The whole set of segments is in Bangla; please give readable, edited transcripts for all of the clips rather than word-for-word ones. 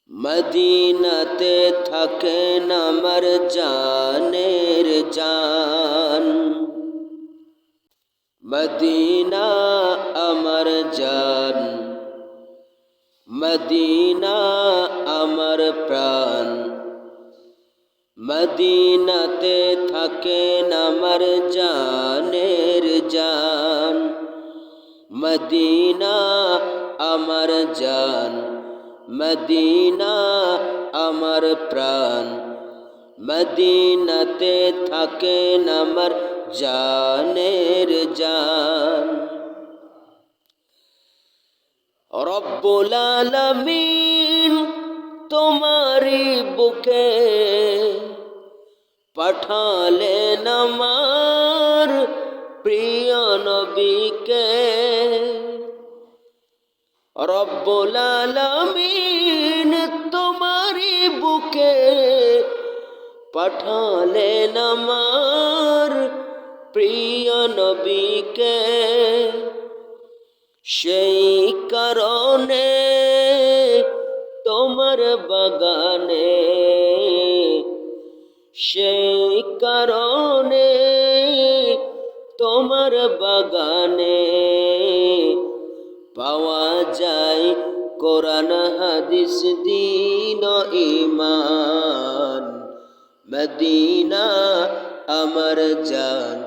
মদিনাতে থাকেন আমার জানের জান। মদিনা আমার জান, মদিনা আমার প্রাণ। মদিনাতে থাকেন আমার জানের জান। মদিনা আমার জান, মদিনা আমার প্রাণ। মদিনাতে থাকেন আমার জানের জান। রব্বুল আলামিন তোমারি বুকে পাঠালেন আমার প্রিয় নবীকে। রব্বুল আলামিন তোমারি বুকে পাঠালেন আমার প্রিয় নবীকে। সেই কারণে তোমার বাগানে, সেই কারণে তোমার বাগানে পাওয়া যায় কোরআন হাদিস দ্বীন ও ঈমান। মদিনা আমার জান,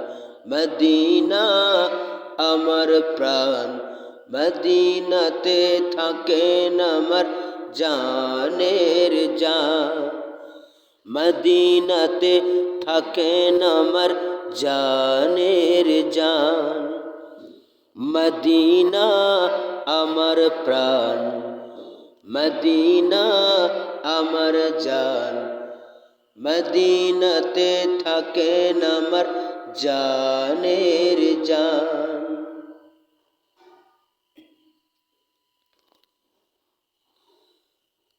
মদিনা আমার প্রাণ। মদিনাতে থাকেন আমার জানের জান। মদিনাতে থাকেন আমার জানের জান। মদিনা আমার প্রাণ, মদিনা আমার জান। মদিনাতে থাকেন আমার জানের জান।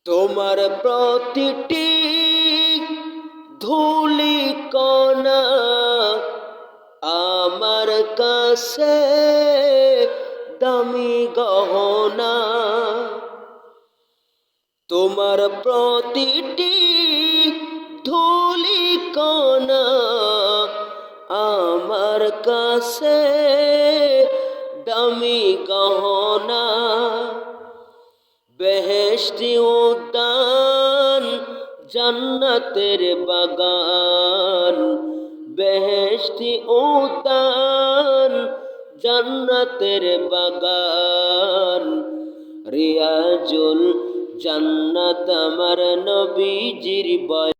তোমার প্রতিটি ধূলি কণা আমার কাছে দামি গহনা। তোমার প্রতিটি ধূলি কণা আমার কাছে দামি গহনা। বেহেশতি উদ্যান জান্নাতের বাগান। বেহেশতি উদ্যান জান্নাতের বাগান। রিয়াজুল জান্নাত আমার নবীজির বয়ান।